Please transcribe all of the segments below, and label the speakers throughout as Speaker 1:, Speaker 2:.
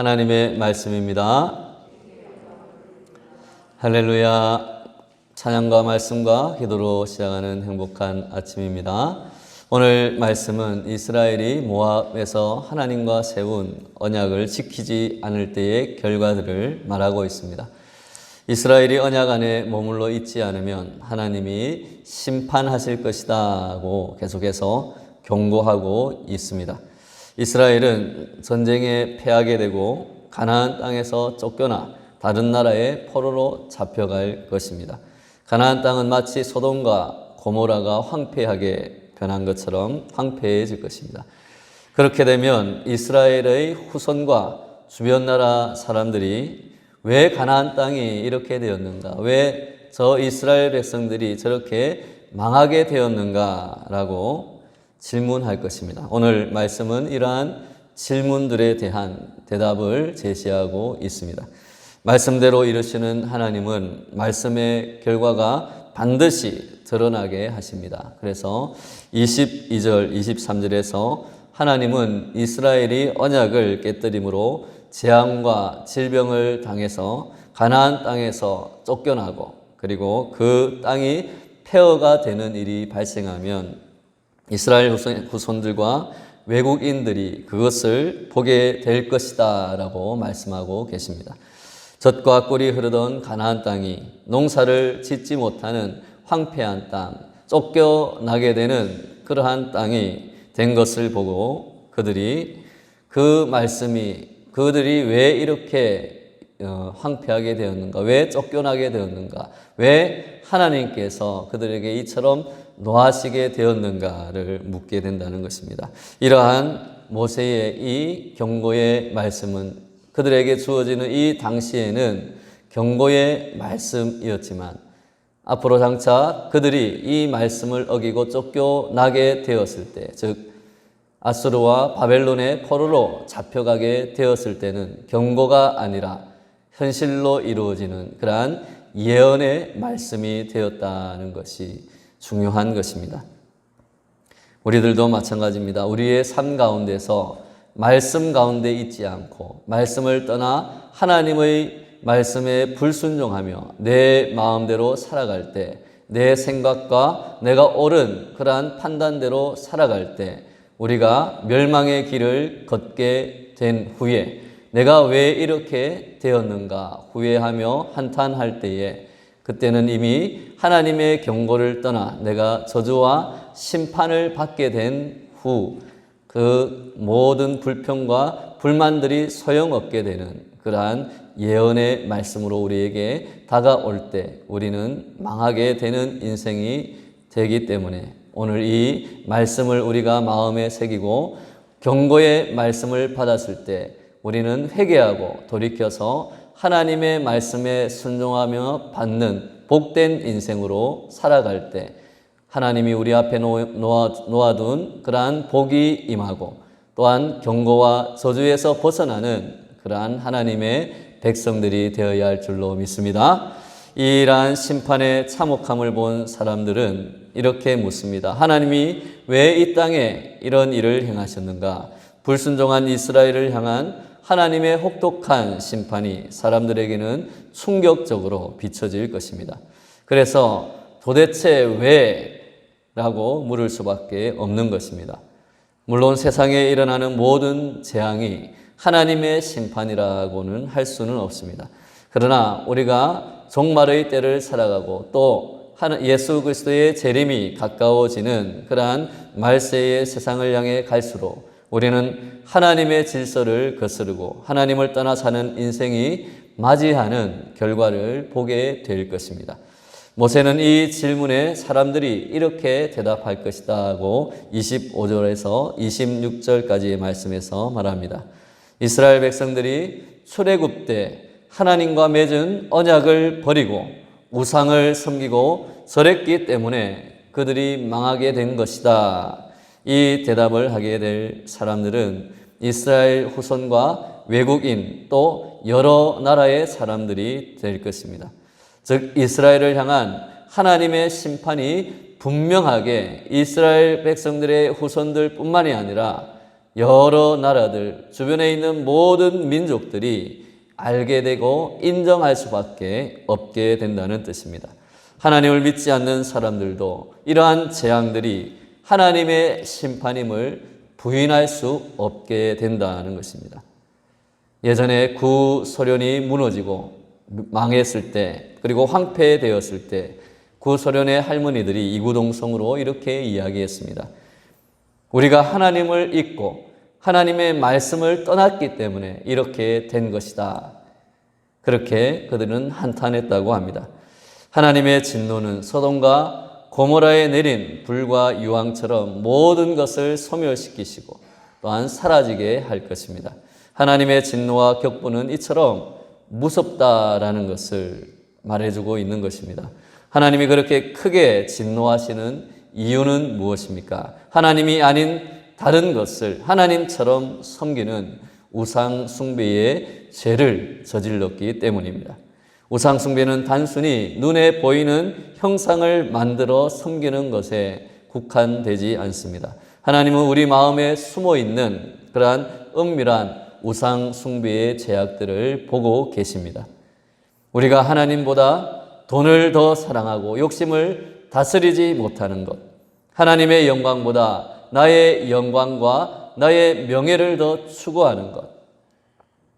Speaker 1: 하나님의 말씀입니다. 할렐루야. 찬양과 말씀과 기도로 시작하는 행복한 아침입니다. 오늘 말씀은 이스라엘이 모압에서 하나님과 세운 언약을 지키지 않을 때의 결과들을 말하고 있습니다. 이스라엘이 언약 안에 머물러 있지 않으면 하나님이 심판하실 것이다고 계속해서 경고하고 있습니다. 이스라엘은 전쟁에 패하게 되고 가나안 땅에서 쫓겨나 다른 나라의 포로로 잡혀갈 것입니다. 가나안 땅은 마치 소돔과 고모라가 황폐하게 변한 것처럼 황폐해질 것입니다. 그렇게 되면 이스라엘의 후손과 주변 나라 사람들이 왜 가나안 땅이 이렇게 되었는가? 왜 저 이스라엘 백성들이 저렇게 망하게 되었는가라고 질문할 것입니다. 오늘 말씀은 이러한 질문들에 대한 대답을 제시하고 있습니다. 말씀대로 이루시는 하나님은 말씀의 결과가 반드시 드러나게 하십니다. 그래서 22절, 23절에서 하나님은 이스라엘이 언약을 깨뜨림으로 재앙과 질병을 당해서 가나안 땅에서 쫓겨나고 그리고 그 땅이 폐허가 되는 일이 발생하면 이스라엘 후손들과 외국인들이 그것을 보게 될 것이다 라고 말씀하고 계십니다. 젖과 꿀이 흐르던 가나안 땅이 농사를 짓지 못하는 황폐한 땅, 쫓겨나게 되는 그러한 땅이 된 것을 보고 그들이 그 말씀이 그들이 왜 이렇게 황폐하게 되었는가, 왜 쫓겨나게 되었는가, 왜 하나님께서 그들에게 이처럼 노하시게 되었는가를 묻게 된다는 것입니다. 이러한 모세의 이 경고의 말씀은 그들에게 주어지는 이 당시에는 경고의 말씀이었지만 앞으로 장차 그들이 이 말씀을 어기고 쫓겨나게 되었을 때, 즉 아수르와 바벨론의 포로로 잡혀가게 되었을 때는 경고가 아니라 현실로 이루어지는 그러한 예언의 말씀이 되었다는 것이 중요한 것입니다. 우리들도 마찬가지입니다. 우리의 삶 가운데서 말씀 가운데 있지 않고 말씀을 떠나 하나님의 말씀에 불순종하며 내 마음대로 살아갈 때, 내 생각과 내가 옳은 그러한 판단대로 살아갈 때 우리가 멸망의 길을 걷게 된 후에 내가 왜 이렇게 되었는가 후회하며 한탄할 때에 그때는 이미 하나님의 경고를 떠나 내가 저주와 심판을 받게 된 후 그 모든 불평과 불만들이 소용없게 되는 그러한 예언의 말씀으로 우리에게 다가올 때 우리는 망하게 되는 인생이 되기 때문에 오늘 이 말씀을 우리가 마음에 새기고 경고의 말씀을 받았을 때 우리는 회개하고 돌이켜서 하나님의 말씀에 순종하며 받는 복된 인생으로 살아갈 때 하나님이 우리 앞에 놓아둔 그러한 복이 임하고 또한 경고와 저주에서 벗어나는 그러한 하나님의 백성들이 되어야 할 줄로 믿습니다. 이러한 심판의 참혹함을 본 사람들은 이렇게 묻습니다. 하나님이 왜 이 땅에 이런 일을 행하셨는가? 불순종한 이스라엘을 향한 하나님의 혹독한 심판이 사람들에게는 충격적으로 비춰질 것입니다. 그래서 도대체 왜? 라고 물을 수밖에 없는 것입니다. 물론 세상에 일어나는 모든 재앙이 하나님의 심판이라고는 할 수는 없습니다. 그러나 우리가 종말의 때를 살아가고 또 예수 그리스도의 재림이 가까워지는 그러한 말세의 세상을 향해 갈수록 우리는 하나님의 질서를 거스르고 하나님을 떠나 사는 인생이 맞이하는 결과를 보게 될 것입니다. 모세는 이 질문에 사람들이 이렇게 대답할 것이다고 25절에서 26절까지의 말씀에서 말합니다. 이스라엘 백성들이 출애굽 때 하나님과 맺은 언약을 버리고 우상을 섬기고 절했기 때문에 그들이 망하게 된 것이다. 이 대답을 하게 될 사람들은 이스라엘 후손과 외국인 또 여러 나라의 사람들이 될 것입니다. 즉 이스라엘을 향한 하나님의 심판이 분명하게 이스라엘 백성들의 후손들 뿐만이 아니라 여러 나라들, 주변에 있는 모든 민족들이 알게 되고 인정할 수밖에 없게 된다는 뜻입니다. 하나님을 믿지 않는 사람들도 이러한 재앙들이 하나님의 심판임을 부인할 수 없게 된다는 것입니다. 예전에 구소련이 무너지고 망했을 때, 그리고 황폐되었을 때 구소련의 할머니들이 이구동성으로 이렇게 이야기했습니다. 우리가 하나님을 잊고 하나님의 말씀을 떠났기 때문에 이렇게 된 것이다. 그렇게 그들은 한탄했다고 합니다. 하나님의 진노는 소돔과 고모라에 내린 불과 유황처럼 모든 것을 소멸시키시고 또한 사라지게 할 것입니다. 하나님의 진노와 격분은 이처럼 무섭다라는 것을 말해주고 있는 것입니다. 하나님이 그렇게 크게 진노하시는 이유는 무엇입니까? 하나님이 아닌 다른 것을 하나님처럼 섬기는 우상 숭배의 죄를 저질렀기 때문입니다. 우상 숭배는 단순히 눈에 보이는 형상을 만들어 섬기는 것에 국한되지 않습니다. 하나님은 우리 마음에 숨어 있는 그러한 은밀한 우상 숭배의 죄악들을 보고 계십니다. 우리가 하나님보다 돈을 더 사랑하고 욕심을 다스리지 못하는 것, 하나님의 영광보다 나의 영광과 나의 명예를 더 추구하는 것,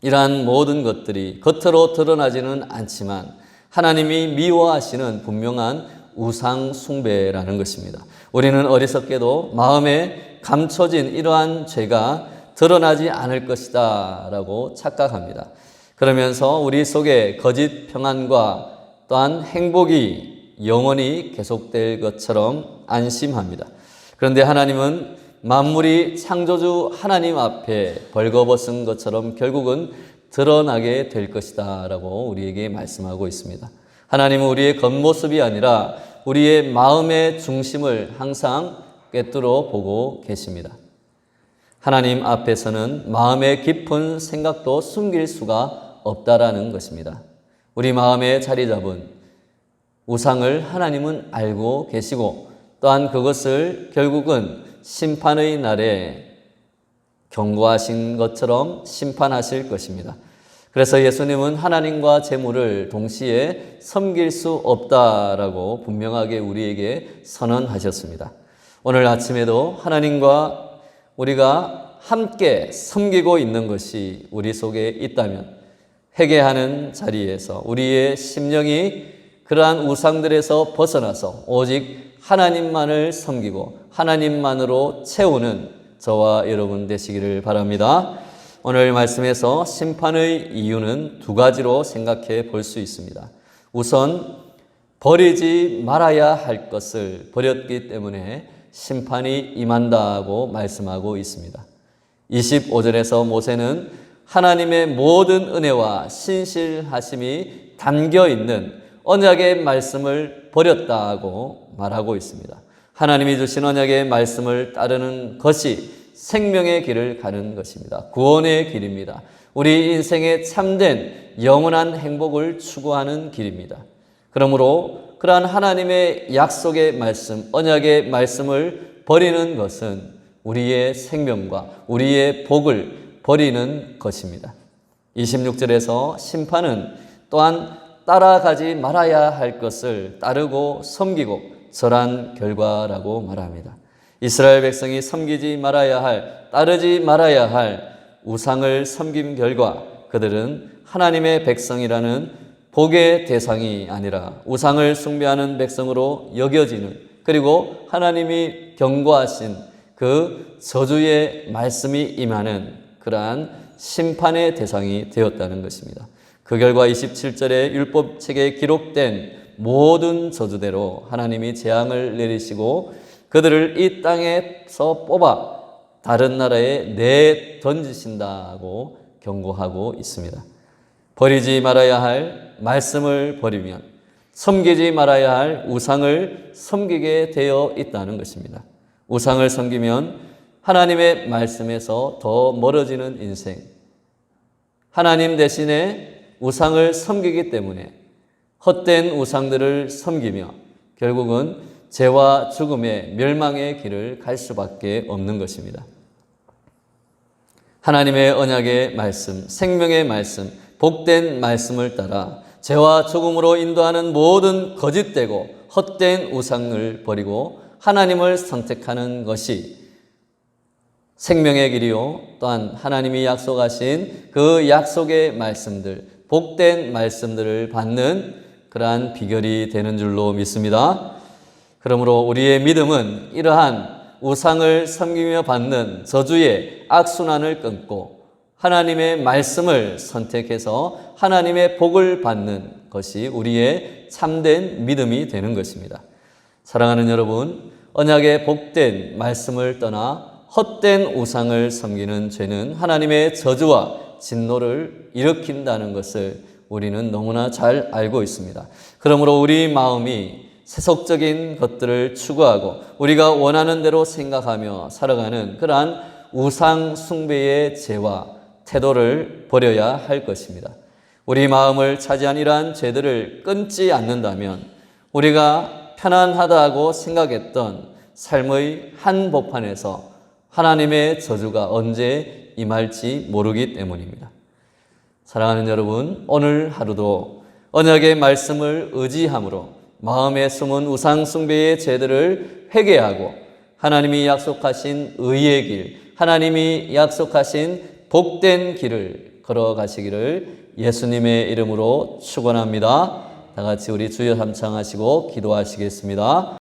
Speaker 1: 이러한 모든 것들이 겉으로 드러나지는 않지만 하나님이 미워하시는 분명한 우상 숭배라는 것입니다. 우리는 어리석게도 마음에 감춰진 이러한 죄가 드러나지 않을 것이다 라고 착각합니다. 그러면서 우리 속에 거짓 평안과 또한 행복이 영원히 계속될 것처럼 안심합니다. 그런데 하나님은 만물이 창조주 하나님 앞에 벌거벗은 것처럼 결국은 드러나게 될 것이다 라고 우리에게 말씀하고 있습니다. 하나님은 우리의 겉모습이 아니라 우리의 마음의 중심을 항상 꿰뚫어 보고 계십니다. 하나님 앞에서는 마음의 깊은 생각도 숨길 수가 없다라는 것입니다. 우리 마음에 자리 잡은 우상을 하나님은 알고 계시고 또한 그것을 결국은 심판의 날에 경고하신 것처럼 심판하실 것입니다. 그래서 예수님은 하나님과 재물을 동시에 섬길 수 없다라고 분명하게 우리에게 선언하셨습니다. 오늘 아침에도 하나님과 우리가 함께 섬기고 있는 것이 우리 속에 있다면 회개하는 자리에서 우리의 심령이 그러한 우상들에서 벗어나서 오직 하나님만을 섬기고 하나님만으로 채우는 저와 여러분 되시기를 바랍니다. 오늘 말씀에서 심판의 이유는 두 가지로 생각해 볼 수 있습니다. 우선 버리지 말아야 할 것을 버렸기 때문에 심판이 임한다고 말씀하고 있습니다. 25절에서 모세는 하나님의 모든 은혜와 신실하심이 담겨 있는 언약의 말씀을 버렸다고 말하고 있습니다. 하나님이 주신 언약의 말씀을 따르는 것이 생명의 길을 가는 것입니다. 구원의 길입니다. 우리 인생의 참된 영원한 행복을 추구하는 길입니다. 그러므로 그러한 하나님의 약속의 말씀, 언약의 말씀을 버리는 것은 우리의 생명과 우리의 복을 버리는 것입니다. 26절에서 심판은 또한 따라가지 말아야 할 것을 따르고 섬기고 절한 결과라고 말합니다. 이스라엘 백성이 섬기지 말아야 할, 따르지 말아야 할 우상을 섬긴 결과 그들은 하나님의 백성이라는 복의 대상이 아니라 우상을 숭배하는 백성으로 여겨지는, 그리고 하나님이 경고하신 그 저주의 말씀이 임하는 그러한 심판의 대상이 되었다는 것입니다. 그 결과 27절의 율법책에 기록된 모든 저주대로 하나님이 재앙을 내리시고 그들을 이 땅에서 뽑아 다른 나라에 내던지신다고 경고하고 있습니다. 버리지 말아야 할 말씀을 버리면 섬기지 말아야 할 우상을 섬기게 되어 있다는 것입니다. 우상을 섬기면 하나님의 말씀에서 더 멀어지는 인생, 하나님 대신에 우상을 섬기기 때문에 헛된 우상들을 섬기며 결국은 죄와 죽음의 멸망의 길을 갈 수밖에 없는 것입니다. 하나님의 언약의 말씀, 생명의 말씀, 복된 말씀을 따라 죄와 죽음으로 인도하는 모든 거짓되고 헛된 우상을 버리고 하나님을 선택하는 것이 생명의 길이요, 또한 하나님이 약속하신 그 약속의 말씀들, 복된 말씀들을 받는 그러한 비결이 되는 줄로 믿습니다. 그러므로 우리의 믿음은 이러한 우상을 섬기며 받는 저주의 악순환을 끊고 하나님의 말씀을 선택해서 하나님의 복을 받는 것이 우리의 참된 믿음이 되는 것입니다. 사랑하는 여러분, 언약의 복된 말씀을 떠나 헛된 우상을 섬기는 죄는 하나님의 저주와 진노를 일으킨다는 것을 우리는 너무나 잘 알고 있습니다. 그러므로 우리 마음이 세속적인 것들을 추구하고 우리가 원하는 대로 생각하며 살아가는 그러한 우상 숭배의 죄와 태도를 버려야 할 것입니다. 우리 마음을 차지한 이러한 죄들을 끊지 않는다면 우리가 편안하다고 생각했던 삶의 한복판에서 하나님의 저주가 언제 임할지 모르기 때문입니다. 사랑하는 여러분, 오늘 하루도 언약의 말씀을 의지함으로 마음에 숨은 우상 숭배의 죄들을 회개하고 하나님이 약속하신 의의 길, 하나님이 약속하신 복된 길을 걸어가시기를 예수님의 이름으로 축원합니다. 다 같이 우리 주여 삼창하시고 기도하시겠습니다.